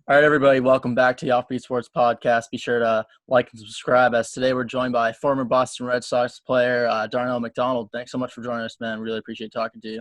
All right, everybody, welcome back to the OffBeat Sports Podcast. Be sure to like and subscribe, as today we're joined by former Boston Red Sox player Darnell McDonald. Thanks so much for joining us, man. Really appreciate talking to you.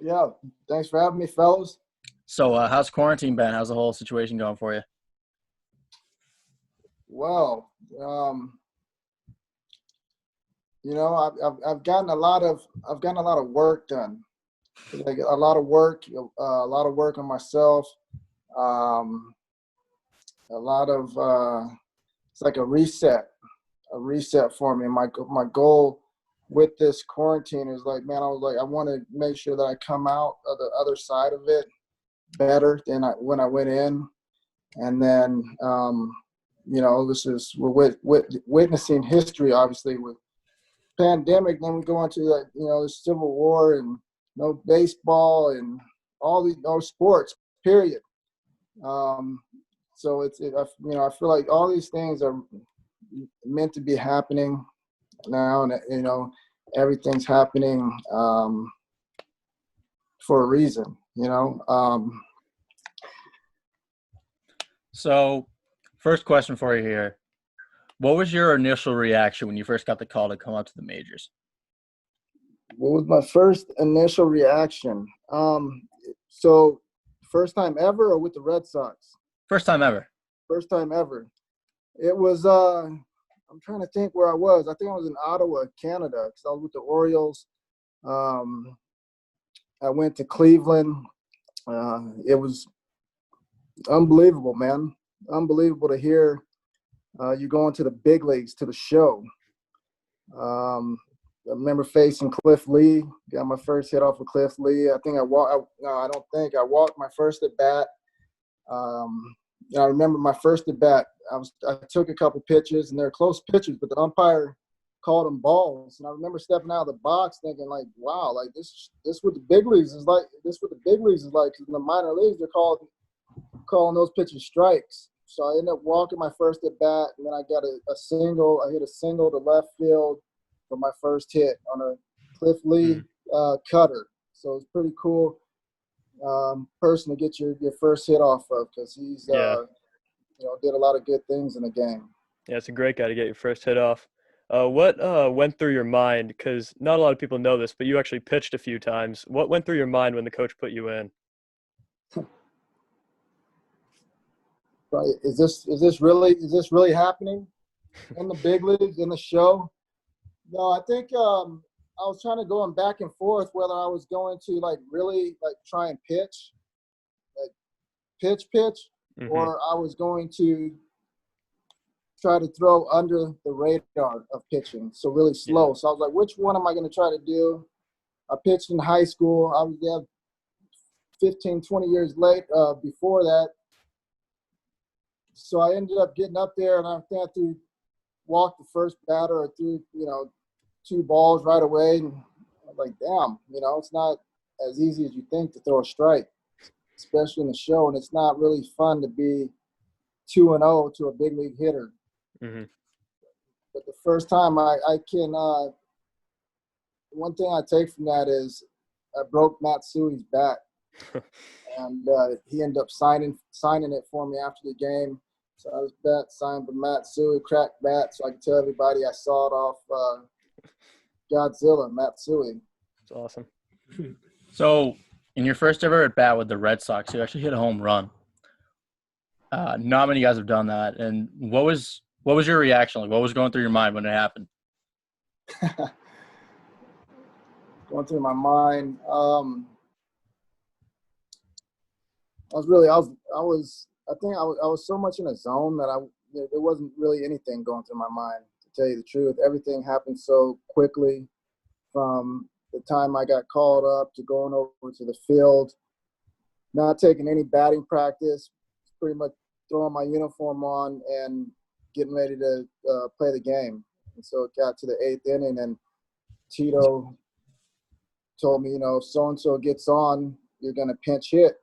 Yeah, thanks for having me, fellas. So how's quarantine been? How's the whole situation going for you? Well, I've gotten a lot of work done. Like a lot of work on myself. A lot of it's like a reset for me. My goal with this quarantine is like, man, I want to make sure that I come out of the other side of it better than when I went in. And then, we're witnessing history, obviously, with pandemic. Then we go into the Civil War and no baseball and all these no sports, period. So I feel like all these things are meant to be happening now, and everything's happening for a reason. So, first question for you here. What was your initial reaction when you first got the call to come up to the majors? What was my first initial reaction? So first time ever or with the Red Sox? First time ever. First time ever. It was, I'm trying to think where I was. I think I was in Ottawa, Canada, because I was with the Orioles. I went to Cleveland. It was unbelievable, man. Unbelievable to hear you going to the big leagues, to the show. I remember facing Cliff Lee. Got my first hit off of Cliff Lee. I walked my first at bat. I remember my first at bat. I took a couple pitches, and they're close pitches, but the umpire called them balls. And I remember stepping out of the box, thinking like, "Wow, like this what the big leagues is like. This what the big leagues is like." Because in the minor leagues, they're calling those pitches strikes. So I ended up walking my first at bat, and then I got a single. I hit a single to left field for my first hit on a Cliff Lee cutter. So it's pretty cool person to get your first hit off of, because he's did a lot of good things in the game. Yeah, it's a great guy to get your first hit off. What went through your mind? Because not a lot of people know this, but you actually pitched a few times. What went through your mind when the coach put you in? Right. Is this really happening in the big leagues, in the show? No, I think I was trying to go back and forth whether I was going to really try and pitch, Mm-hmm. or I was going to try to throw under the radar of pitching, so really slow. Yeah. So I was like, which one am I going to try to do? I pitched in high school. I was there 15, 20 years before that. So I ended up getting up there, and I think I walked the first batter or threw, two balls right away. And I was like, damn, it's not as easy as you think to throw a strike, especially in the show. And it's not really fun to be 2-0 to a big league hitter. Mm-hmm. But the first time I can one thing I take from that is I broke Matt Suey's bat. And he ended up signing it for me after the game. So I was signed by Matt Suey, cracked bat, so I could tell everybody I saw it off Godzilla, Matt Suey. That's awesome. So in your first ever at bat with the Red Sox, you actually hit a home run. Not many guys have done that. And what was your reaction like? What was going through your mind when it happened? Going through my mind. I was so much in a zone that there wasn't really anything going through my mind, to tell you the truth. Everything happened so quickly, from the time I got called up to going over to the field, not taking any batting practice, pretty much throwing my uniform on and getting ready to play the game. And so it got to the 8th inning, and Tito told me, if so-and-so gets on, you're going to pinch hit.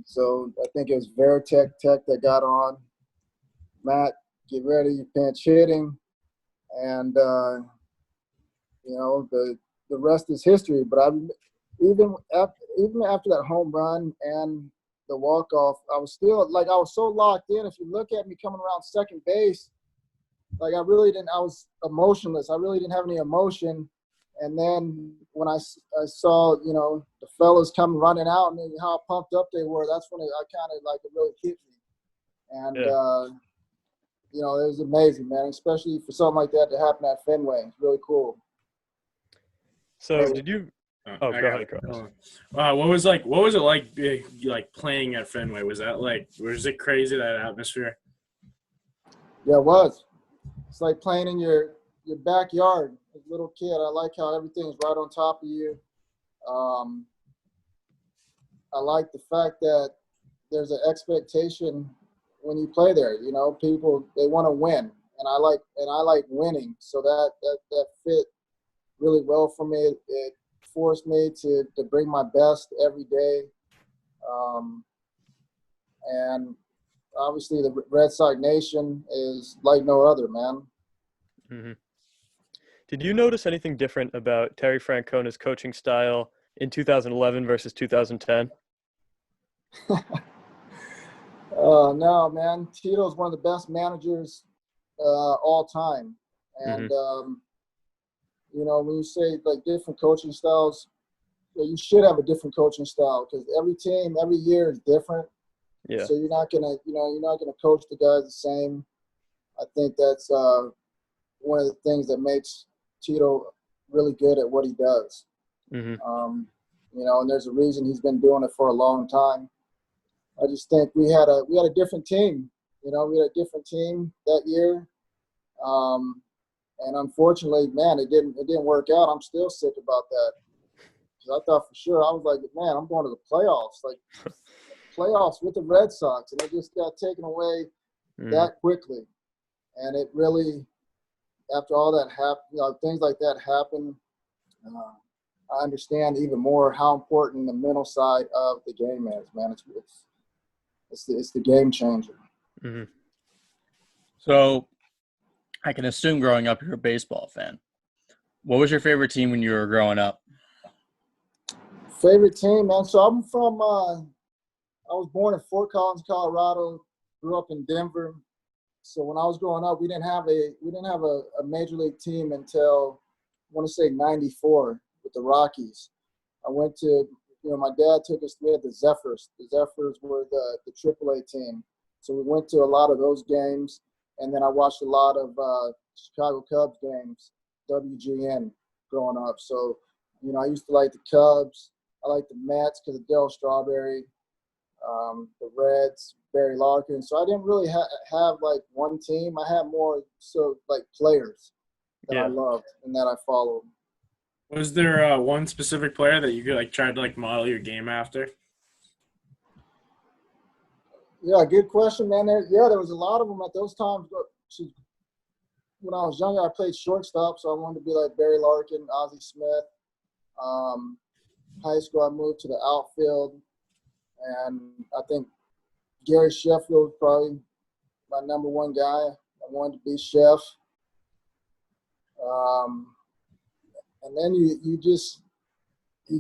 So I think it was Veritek that got on. Matt, get ready, you pinch hitting. And, the rest is history. But even after that home run and the walk-off, I was still, like, I was so locked in. If you look at me coming around second base, like, I was emotionless. I really didn't have any emotion. And then when I saw, the fellas come running out and how pumped up they were, that's when I kind of, like, it really hit me. And, it was amazing, man, especially for something like that to happen at Fenway. It's really cool. So did you – go ahead, Carlos. What was it like playing at Fenway? Was it crazy, that atmosphere? Yeah, it was. It's like playing in your backyard as a little kid. I like how everything's right on top of you. I like the fact that there's an expectation when you play there. People, they want to win, and I like winning. So that fit really well for me. It forced me to bring my best every day. And obviously the Red Sox Nation is like no other, man. Mm-hmm. Did you notice anything different about Terry Francona's coaching style in 2011 versus 2010? No, man. Tito's one of the best managers all time. And, when you say, like, different coaching styles, you should have a different coaching style because every team, every year is different. Yeah. So you're not gonna coach the guys the same. I think that's one of the things that makes Tito really good at what he does. Mm-hmm. And there's a reason he's been doing it for a long time. I just think we had a different team. We had a different team that year. And unfortunately, man, it didn't work out. I'm still sick about that. Because I thought for sure, I was like, man, I'm going to the playoffs. Like, playoffs with the Red Sox. And it just got taken away that quickly. And it really, after all that happened, things like that happen, I understand even more how important the mental side of the game is, man. It's the game changer. Mm-hmm. So I can assume growing up you're a baseball fan. What was your favorite team when you were growing up? Favorite team, man. So I'm from I was born in Fort Collins, Colorado, grew up in Denver. So when I was growing up, we didn't have a major league team until, I want to say, 94 with the Rockies. I went to, my dad took us to the Zephyrs. The Zephyrs were the AAA team. So we went to a lot of those games. And then I watched a lot of Chicago Cubs games, WGN, growing up. So, I used to like the Cubs. I like the Mets because of Darryl Strawberry, the Reds, Barry Larkin. So I didn't really have like one team. I had more players that I loved and that I followed. Was there one specific player that you could try to model your game after? Yeah, good question, man. There was a lot of them at those times. When I was younger, I played shortstop, so I wanted to be like Barry Larkin, Ozzie Smith. High school, I moved to the outfield, and I think Gary Sheffield was probably my number one guy. I wanted to be Chef. And then you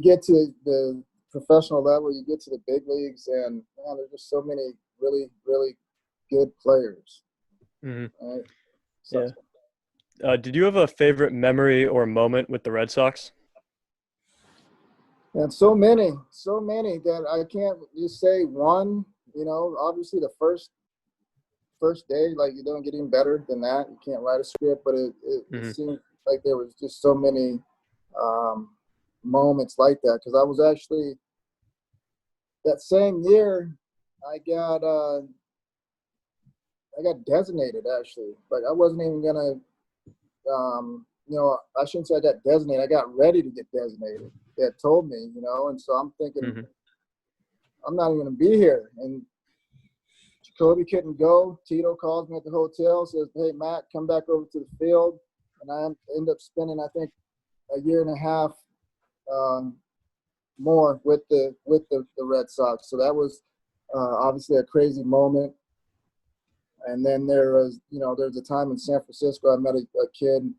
get to the professional level, you get to the big leagues, and man, there's just so many really, really good players. Mm-hmm. Right? So, yeah. Did you have a favorite memory or moment with the Red Sox? And so many that I can't just say one. Obviously the first day, you don't get any better than that. You can't write a script, but it seemed like there was just so many moments like that. Because I was actually that same year, I got designated actually. I wasn't even gonna. I shouldn't say I got designated. I got ready to get designated. They had told me, and so I'm thinking, I'm not even going to be here. And Jacoby couldn't go. Tito calls me at the hotel, says, "Hey, Matt, come back over to the field." And I end up spending, I think, a year and a half more with the Red Sox. So that was obviously a crazy moment. And then there's a time in San Francisco I met a kid,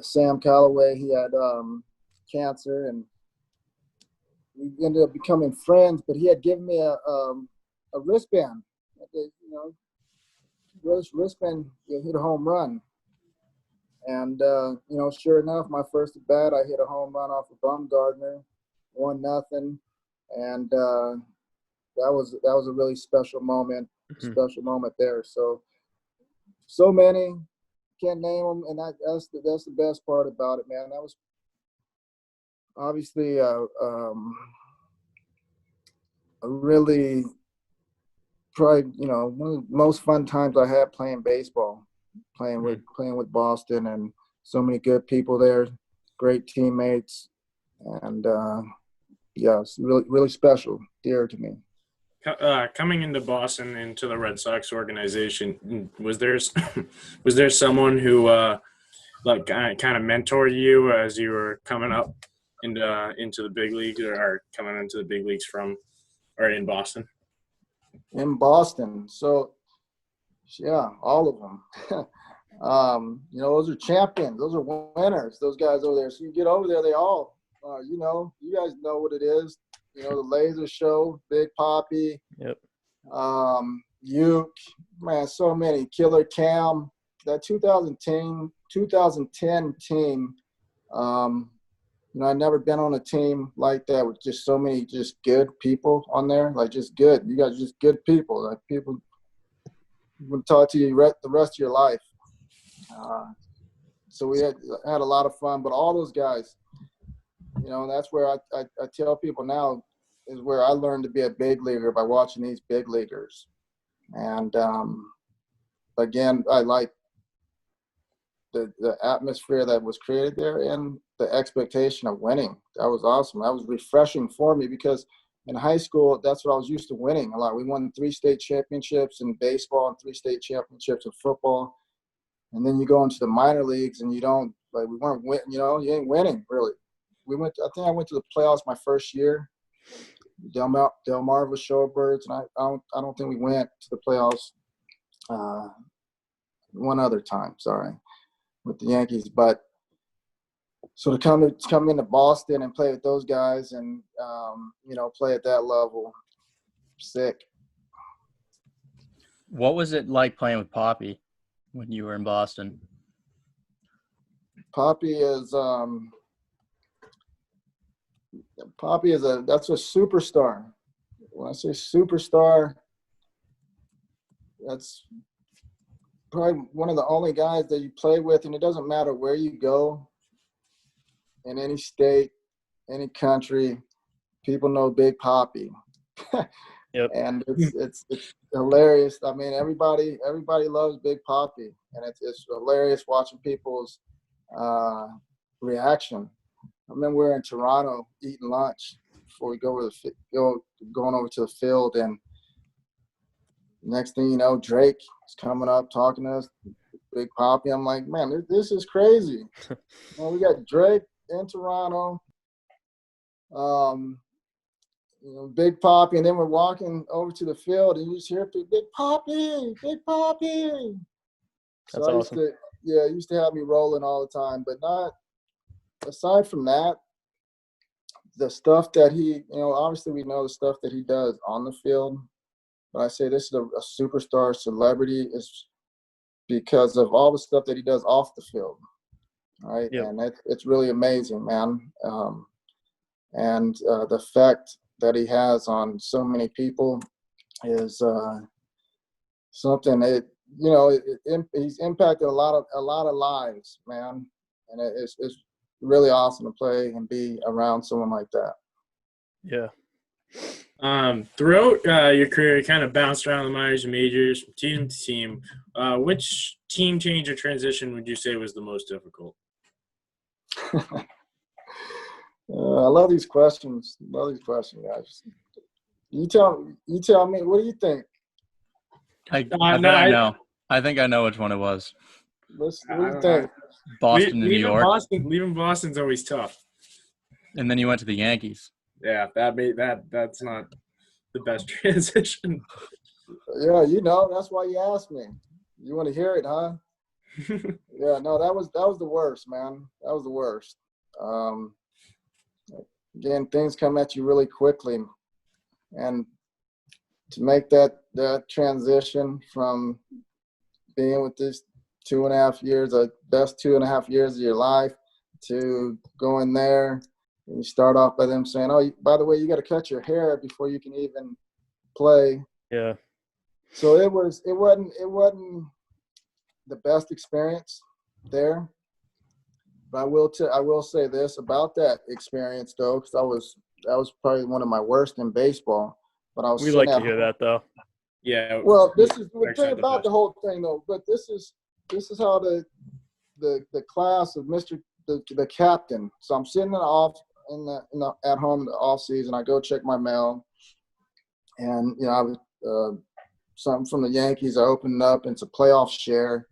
Sam Calloway. He had cancer, and we ended up becoming friends. But he had given me a wristband. Wristband, hit a home run. And sure enough, my first at bat, I hit a home run off of Bumgardner, 1-0, and that was a really special moment. Special moment there. So many, can't name them, and that's the best part about it, man. That was obviously a really probably one of the most fun times I had playing baseball, playing with Boston, and so many good people there, great teammates, and it's really really special, dear to me. Coming into Boston, into the Red Sox organization, was there someone who like kind of mentored you as you were coming up into the big leagues, or coming into the big leagues in Boston? In Boston, so yeah, all of them. Those are champions. Those are winners. Those guys over there. So you get over there, they all, you guys know what it is. The Laser Show, Big Papi, Yep. Uke, man, so many. Killer Cam, that 2010 team. I've never been on a team like that with just so many just good people on there. Like, just good. You guys are just good people. Like, people will talk to you the rest of your life. So we had a lot of fun. But all those guys, that's where I tell people now is where I learned to be a big leaguer, by watching these big leaguers. And again, I like the atmosphere that was created there and the expectation of winning. That was awesome. That was refreshing for me, because in high school, that's what I was used to winning a lot. We won 3 state championships in baseball and 3 state championships in football. And then you go into the minor leagues and we weren't winning, you ain't winning really. I think I went to the playoffs my first year. Del Mar was Showbirds, and I don't think we went to the playoffs one other time, with the Yankees. But so to come into Boston and play with those guys and play at that level, sick. What was it like playing with Papi when you were in Boston? Papi is that's a superstar. When I say superstar, that's probably one of the only guys that you play with, and it doesn't matter where you go, in any state, any country, people know Big Papi. Yep. And it's hilarious. I mean, everybody loves Big Papi, and it's hilarious watching people's reaction. I remember we were in Toronto eating lunch before we going over to the field, and next thing you know, Drake is coming up talking to us, Big Papi. I'm like, man, this is crazy. We got Drake in Toronto, Big Papi, and then we're walking over to the field, and you just hear Big Papi, Big Papi. That's So awesome. it used to have me rolling all the time, but not aside from that. The stuff that he, obviously we know the stuff that he does on the field, but I say this is a superstar celebrity is because of all the stuff that he does off the field, right? Yep. And it's really amazing, man. And the effect that he has on so many people is something that he's impacted a lot of lives, man, and it's really awesome to play and be around someone like that. Yeah. Throughout your career, you kind of bounced around the minors and majors, team to team. Which team change or transition would you say was the most difficult? I love these questions. Guys. You tell me. What do you think? I know. I think I know which one it was. What do you think? Boston to New York. Leaving Boston's always tough. And then you went to the Yankees. Yeah, that's not the best transition. Yeah, that's why you asked me. You want to hear it, huh? Yeah, no, that was the worst, man. That was the worst. again, things come at you really quickly. And to make that transition from being with this 2.5 years, the best 2.5 years of your life, to going there, and you start off by them saying, "Oh, by the way, you got to cut your hair before you can even play." Yeah. So it wasn't the best experience there. But I will say this about that experience though, because that was probably one of my worst in baseball. But I was We sitting like to at hear home. that though. Yeah. Well, this is the Eric's thing not the about best. the whole thing though. But this is how the class of the captain. So I'm sitting at home in the off season. I go check my mail, and I was something from the Yankees. I opened it up. And it's a playoff share,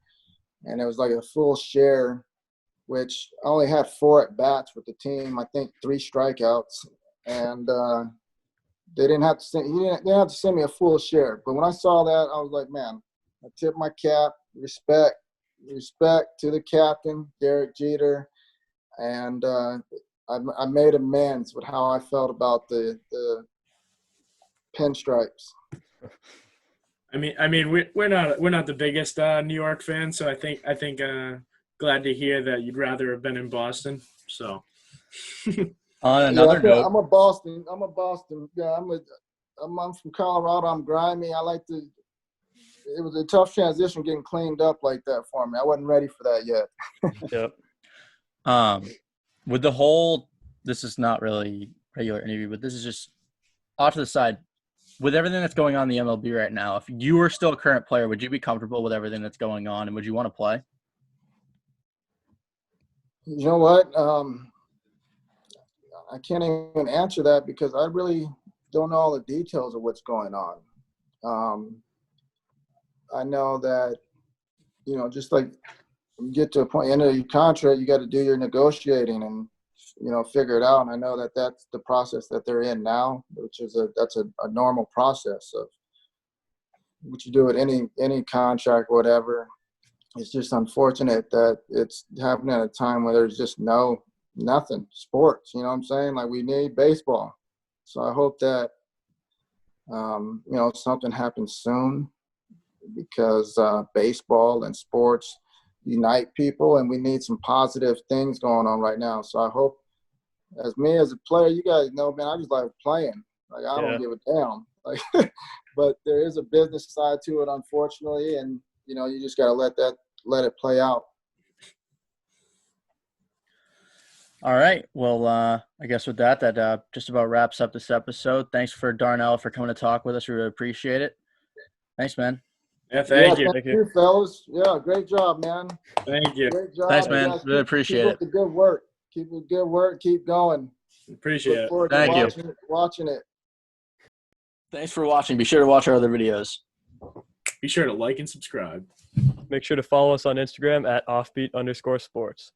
and it was like a full share, which I only had 4 at bats with the team. I think 3 strikeouts, and they didn't have to send. They didn't have to send me a full share. But when I saw that, I was like, man, I tip my cap, respect to the captain, Derek Jeter, and I made amends with how I felt about the pinstripes. I mean, we're not the biggest New York fans, so I think glad to hear that you'd rather have been in Boston. So On another note, I'm a Boston. Yeah, I'm from Colorado. I'm grimy. I like to. It was a tough transition getting cleaned up like that for me. I wasn't ready for that yet. Yep. with the whole, this is not really regular interview, but this is just off to the side. With everything that's going on in the MLB right now, if you were still a current player, would you be comfortable with everything that's going on, and would you want to play? You know what? I can't even answer that because I really don't know all the details of what's going on. I know that, just like you get to a point, end of your contract, you got to do your negotiating and, figure it out. And I know that that's the process that they're in now, which is that's a normal process of what you do at any contract, whatever. It's just unfortunate that it's happening at a time where there's just nothing sports. You know what I'm saying? Like, we need baseball. So I hope that, something happens soon, because baseball and sports unite people, and we need some positive things going on right now. So I hope, as a player, you guys know, man, I just like playing. Like, I don't give a damn. Like, but there is a business side to it, unfortunately, and you just got to let it play out. All right. Well, I guess with that just about wraps up this episode. Thanks for Darnell for coming to talk with us. We really appreciate it. Thanks, man. yeah, thank you. Thank you, fellas. Yeah, great job, man. Thank you. Great job. Thanks, You man. guys Really appreciate keep it. up the good work. Keep up the good work. Keep going. Appreciate Look it. forward Thank you. to watching it. Thanks for watching. Be sure to watch our other videos. Be sure to like and subscribe. Make sure to follow us on Instagram at offbeat_sports.